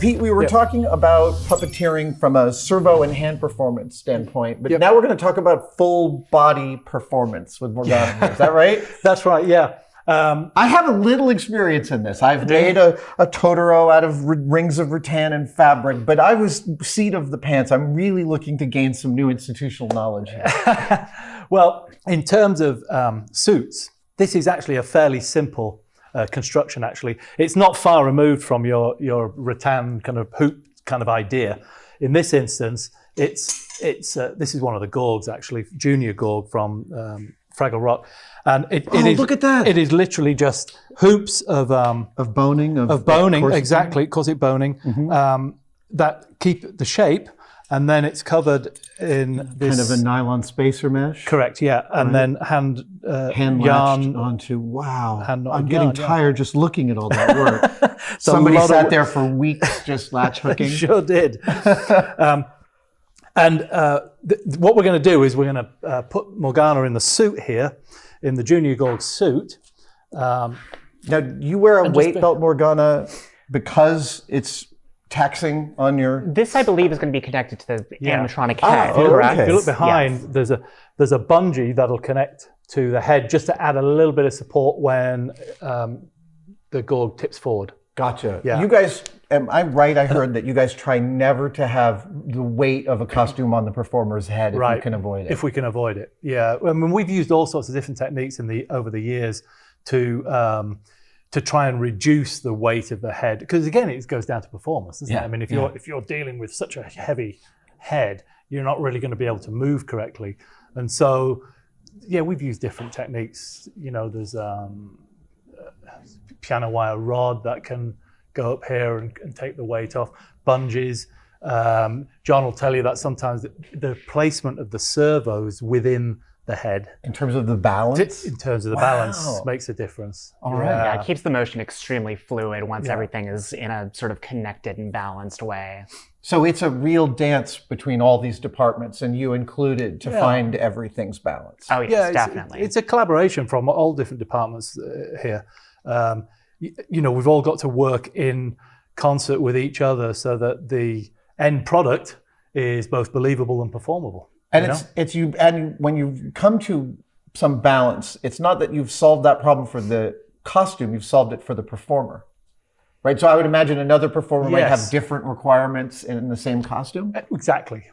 Pete, we were talking about puppeteering from a servo and hand performance standpoint, but now we're going to talk about full body performance with Morgana. Is that right? That's right, yeah. I have a little experience in this. I've made a Totoro out of rings of rattan and fabric, but I was seat of the pants. I'm really looking to gain some new institutional knowledge here. Well, in terms of suits, this is actually a fairly simple construction, actually. It's not far removed from your rattan kind of hoop kind of idea. In this instance, this is one of the Gorgs, actually, Junior Gorg from Fraggle Rock. And look at that. It is literally just hoops of boning. Of boning, exactly, corset boning, that keep the shape. And then it's covered in this... Kind of a nylon spacer mesh? Correct, yeah. And then hand yarn onto, wow. I'm getting tired just looking at all that work. Somebody sat there for weeks just latch hooking. Sure did. What we're going to do is we're going to put Morgana in the suit here, in the Junior Gorg suit. Now, you wear a weight belt, Morgana, because it's taxing on your... This, I believe, is going to be connected to the animatronic head, correct? If you look behind, there's a bungee that'll connect to the head just to add a little bit of support when the Gorg tips forward. Gotcha. Yeah. You guys, am I right? I heard that you guys try never to have the weight of a costume on the performer's head if you can avoid it. If we can avoid it, yeah. I mean, we've used all sorts of different techniques over the years to try and reduce the weight of the head, because again, it goes down to performance, doesn't it? I mean, if you're dealing with such a heavy head, you're not really going to be able to move correctly, and so we've used different techniques. You know, there's piano wire rod that can go up here and take the weight off, bungees. John will tell you that sometimes the placement of the servos within the head, in terms of the balance, balance makes a difference. All right. Yeah, it keeps the motion extremely fluid once everything is in a sort of connected and balanced way. So it's a real dance between all these departments, and you included, to find everything's balance. Oh yes, definitely. It's a collaboration from all different departments here. We've all got to work in concert with each other so that the end product is both believable and performable. And it's you. And when you come to some balance, it's not that you've solved that problem for the costume; you've solved it for the performer, right? So I would imagine another performer might have different requirements in the same costume. Exactly.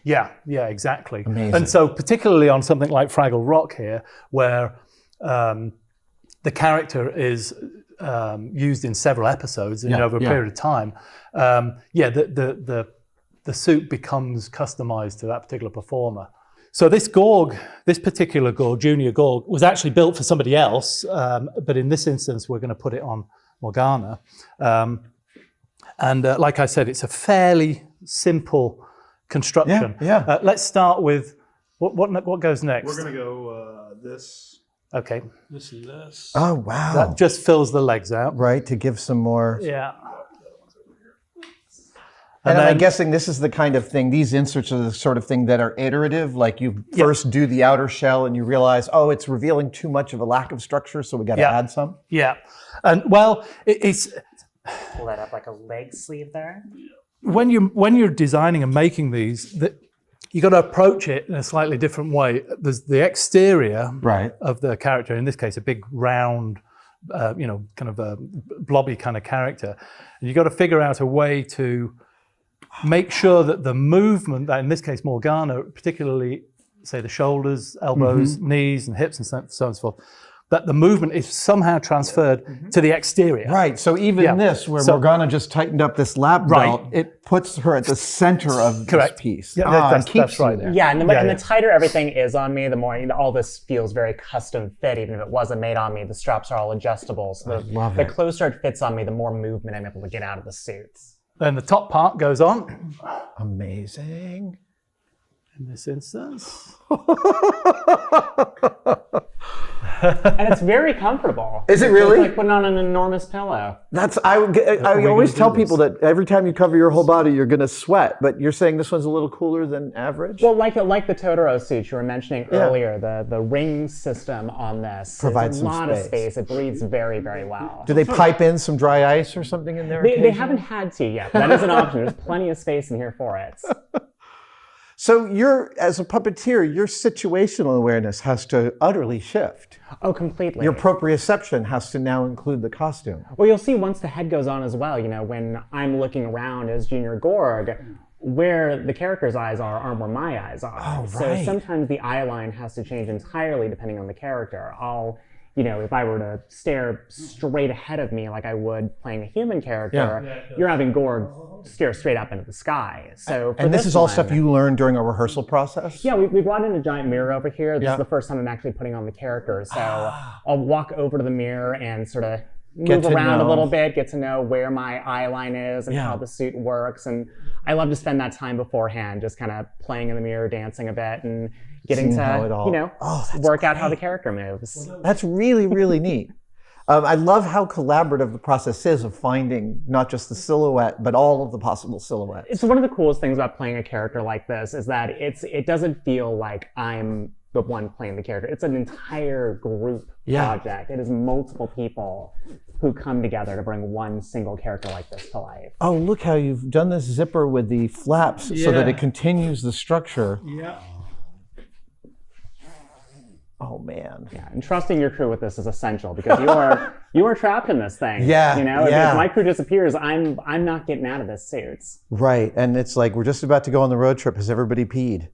Yeah, exactly. Amazing. And so, particularly on something like Fraggle Rock here, where the character is used in several episodes and over a period of time, the suit becomes customized to that particular performer. So this particular Gorg, Junior Gorg, was actually built for somebody else, but in this instance, we're going to put it on Morgana. Like I said, it's a fairly simple construction. Let's start with, what goes next? We're going to go this. Okay. This and this. Oh, wow. That just fills the legs out. Right, to give some more... Yeah. And I'm guessing this is the kind of thing, these inserts are the sort of thing that are iterative, like you first do the outer shell and you realize, it's revealing too much of a lack of structure, so we got to add some? Yeah. And well, it's... Pull that up like a leg sleeve there. When you're designing and making these, you got to approach it in a slightly different way. There's the exterior of the character, in this case, a big round, kind of a blobby kind of character. And you got to figure out a way to make sure that the movement, that in this case Morgana, particularly say the shoulders, elbows, knees and hips and so on and so forth, that the movement is somehow transferred to the exterior. Right, so even this, where Morgana just tightened up this lap belt, it puts her at the center of this piece. Yeah, keeps right there. Yeah, and the tighter everything is on me, the more all this feels very custom fit, even if it wasn't made on me. The straps are all adjustable, so the closer it fits on me, the more movement I'm able to get out of the suits. Then the top part goes on. Amazing. In this instance. And it's very comfortable. Is it really? It's like putting on an enormous pillow. I always tell people that every time you cover your whole body, you're going to sweat. But you're saying this one's a little cooler than average? Well, like the Totoro suit you were mentioning earlier, the ring system on this provides a lot of space. It breathes very, very well. Do they pipe in some dry ice or something in there? They haven't had to yet. That is an option. There's plenty of space in here for it. So as a puppeteer, your situational awareness has to utterly shift. Oh, completely. Your proprioception has to now include the costume. Well, you'll see once the head goes on as well, when I'm looking around as Junior Gorg, where the character's eyes are where my eyes are. Oh, right. So sometimes the eye line has to change entirely depending on the character. If I were to stare straight ahead of me like I would playing a human character, you're having Gorg stare straight up into the sky. So and this is all stuff you learned during a rehearsal process? Yeah, we brought in a giant mirror over here. This is the first time I'm actually putting on the character. So I'll walk over to the mirror and sort of move around a little bit, get to know where my eye line is and how the suit works. And I love to spend that time beforehand just kind of playing in the mirror, dancing a bit, and getting to, work out how the character moves. That's really, really neat. I love how collaborative the process is of finding not just the silhouette, but all of the possible silhouettes. It's one of the coolest things about playing a character like this is that it doesn't feel like I'm the one playing the character. It's an entire group project. It is multiple people who come together to bring one single character like this to life. Oh, look how you've done this zipper with the flaps so that it continues the structure. Yeah. Oh man. Yeah, and trusting your crew with this is essential because you are trapped in this thing. Yeah. If my crew disappears, I'm not getting out of this suit. Right, and it's like we're just about to go on the road trip. Has everybody peed?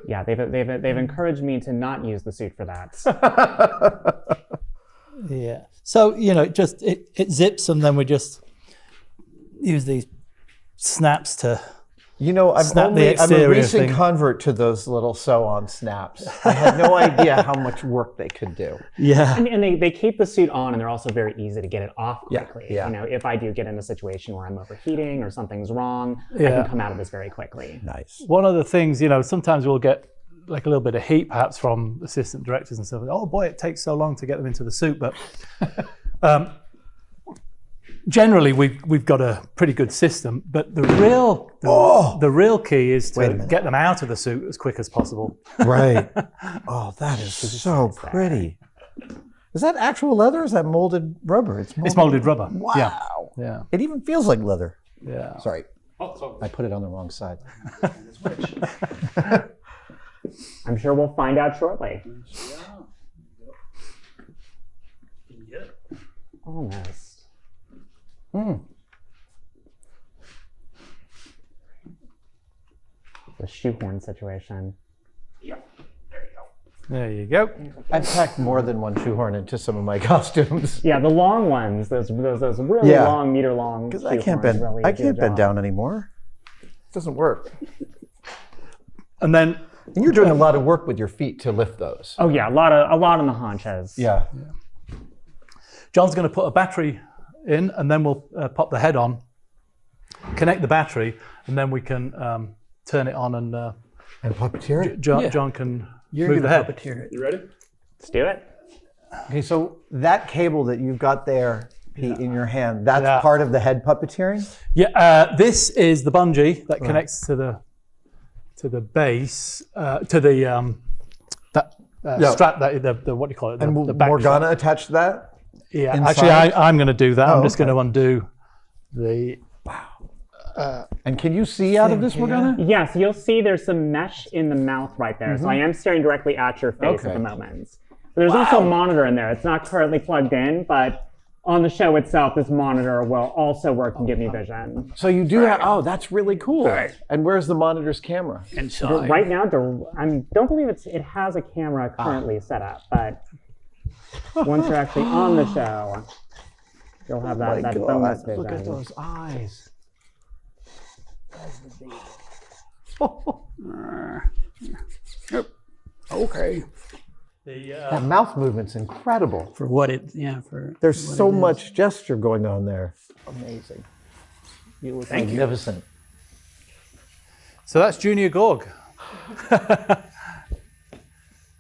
Yeah, they've encouraged me to not use the suit for that. Yeah. So it zips, and then we just use these snaps to. I'm a recent convert to those little sew-on snaps. I had no idea how much work they could do. Yeah. And they keep the suit on, and they're also very easy to get it off quickly. Yeah. If I do get in a situation where I'm overheating or something's wrong, I can come out of this very quickly. Nice. One of the things, sometimes we'll get like a little bit of heat perhaps from assistant directors and stuff. Oh boy, it takes so long to get them into the suit. But generally, we've got a pretty good system, but the real key is to get them out of the suit as quick as possible. Right. Oh, that is so pretty. Is that actual leather or is that molded rubber? It's molded rubber. Wow. Yeah. It even feels like leather. Yeah. Sorry. I put it on the wrong side. I'm sure we'll find out shortly. Almost. The shoehorn situation. There you go. I've packed more than one shoehorn into some of my costumes. Yeah, the long ones, those really long, meter-long. Because I can't bend down anymore. It doesn't work. And you're doing a lot of work with your feet to lift those. Oh yeah, a lot on the haunches. Yeah. John's going to put a battery in, and then we'll pop the head on, connect the battery, and then we can turn it on and puppeteer it. John can move the head. Puppeteer it. You ready? Let's do it. Okay, so that cable that you've got there, Pete, in your hand, that's part of the head puppeteering? Yeah, this is the bungee that connects to the base, to the strap, the what do you call it? And the back Morgana strap. attached to that? Yeah, inside? actually, I'm going to do that. I'm just going to undo the. And can you see out of this, Morgana? Yes, you'll see there's some mesh in the mouth right there. So I am staring directly at your face at the moment. But there's also a monitor in there. It's not currently plugged in, but on the show itself, this monitor will also work and give me vision. So you do have, that's really cool. Right. And where's the monitor's camera? Inside. Right now, I don't believe it has a camera currently set up, but once you're actually on the show, you'll have that bonus vision. Look at those eyes. Okay. That mouth movement's incredible. For what it, There's so much gesture going on there. Amazing. You look magnificent. So that's Junior Gorg.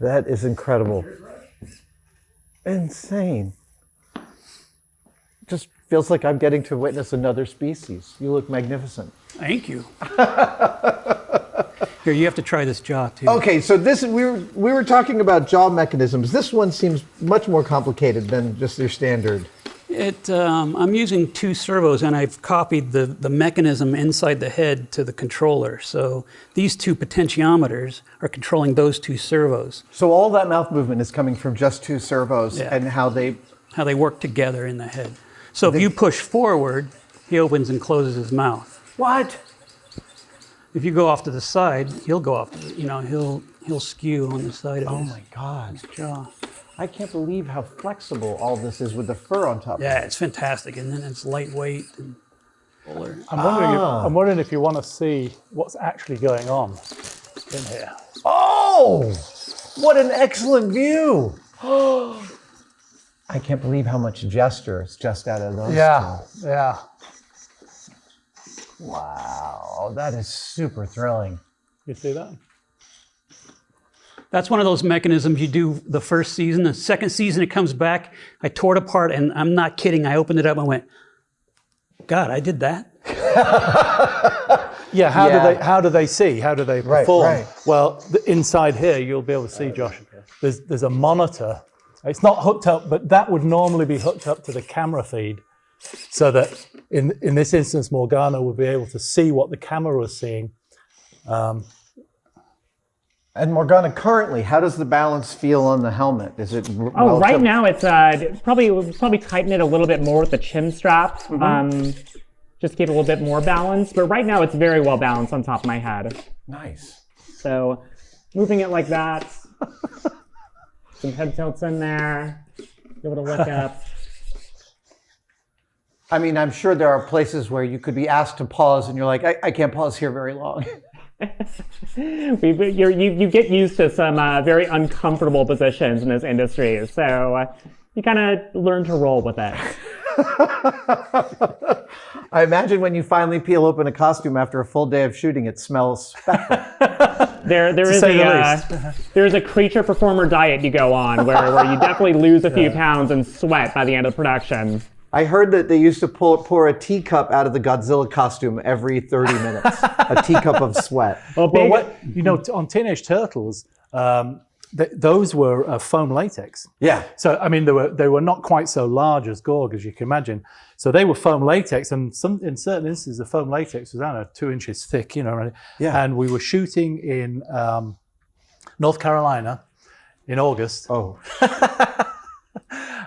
That is incredible. Insane. Just feels like I'm getting to witness another species. You look magnificent. Thank you. Here, you have to try this jaw too. Okay, so this we were talking about jaw mechanisms. This one seems much more complicated than just your standard. I'm using 2 servos, and I've copied the mechanism inside the head to the controller. So these 2 potentiometers are controlling those 2 servos. So all that mouth movement is coming from just 2 servos, Yeah. and how they work together in the head. So if you push forward, he opens and closes his mouth. What? If you go off to the side, he'll go off. He'll skew on the side of his Oh my God. jaw. I can't believe how flexible all this is with the fur on top. Yeah, it's fantastic, and then it's lightweight and fuller. I'm wondering if you want to see what's actually going on in here. Oh, what an excellent view. I can't believe how much gesture is just out of those. Yeah, two. yeah. Wow, that is super thrilling. You see that? That's one of those mechanisms you do the first season. The second season it comes back, I tore it apart, and I'm not kidding. I opened it up and went, God, I did that? Yeah, how do they see? How do they perform? Right. Well, inside here, you'll be able to see, Josh, there's a monitor. It's not hooked up, but that would normally be hooked up to the camera feed, so that in this instance, Morgana would be able to see what the camera was seeing. And Morgana, currently, how does the balance feel on the helmet? Is it right now it's probably tighten it a little bit more with the chin strap, just to keep it a little bit more balanced. But right now it's very well balanced on top of my head. Nice. So moving it like that, some head tilts in there, be able to look up. I mean, I'm sure there are places where you could be asked to pause, and you're like, I can't pause here very long. You get used to some very uncomfortable positions in this industry, so you kind of learn to roll with it. I imagine when you finally peel open a costume after a full day of shooting, it smells special. There's a creature performer diet you go on where you definitely lose a few pounds and sweat by the end of production. I heard that they used to pour a teacup out of the Godzilla costume every 30 minutes. A teacup of sweat. Well, on Teenage Turtles, those were foam latex. Yeah. So I mean, they were not quite so large as Gorg, as you can imagine. So they were foam latex, and in certain instances, the foam latex was, I don't know, 2 inches thick. Yeah. And we were shooting in North Carolina in August. Oh.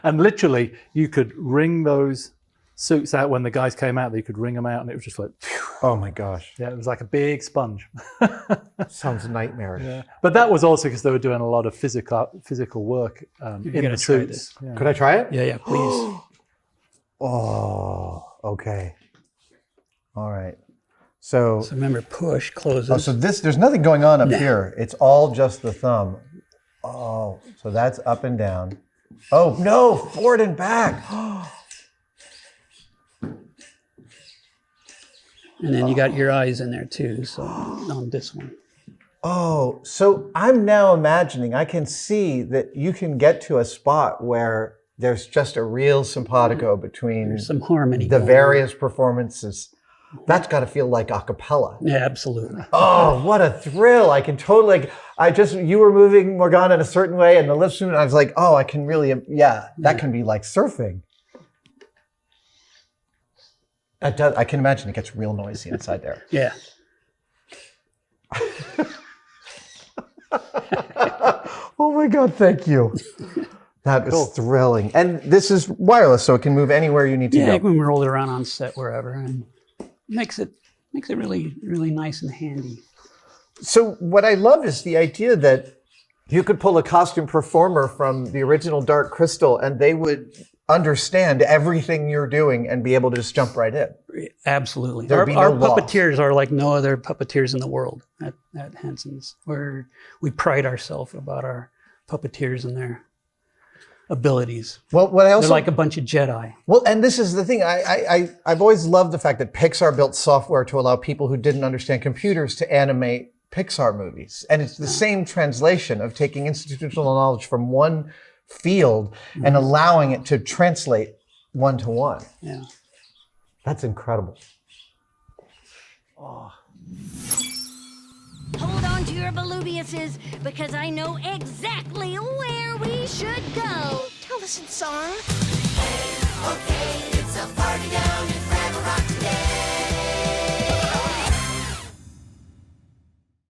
And literally, you could wring those suits out when the guys came out. You could wring them out, and it was just like, phew. Oh my gosh. Yeah, it was like a big sponge. Sounds nightmarish. Yeah. But that was also because they were doing a lot of physical work in the suits. Yeah. Could I try it? Yeah, please. Oh, okay. All right. So remember, push, closes. Oh, so there's nothing going on up here. It's all just the thumb. Oh, so that's up and down. Oh, no, forward and back. And then you got your eyes in there too, so on this one. Oh, so I'm now imagining, I can see that you can get to a spot where there's just a real simpatico between There's some harmony. the various performances. That's got to feel like a cappella. Yeah, absolutely. Oh, what a thrill. I can totally, you were moving Morgana in a certain way and the lips moving, I was like, oh, I can really, that can be like surfing. That does, I can imagine it gets real noisy inside there. Yeah. Oh my God, thank you. That is thrilling. And this is wireless, so it can move anywhere you need to go. Yeah, you can roll it around on set wherever, and makes it really, really nice and handy. So what I love is the idea that you could pull a costume performer from the original Dark Crystal and they would understand everything you're doing and be able to just jump right in. Absolutely. Our puppeteers are like no other puppeteers in the world at Henson's, where we pride ourselves about our puppeteers and their abilities. Well, what I also they're like a bunch of Jedi. Well, and this is the thing. I've always loved the fact that Pixar built software to allow people who didn't understand computers to animate Pixar movies. And it's the same translation of taking institutional knowledge from one field and allowing it to translate one-to-one. Yeah. That's incredible. Hold on to your Volubiuses, because I know exactly where we should go. Tell us in song.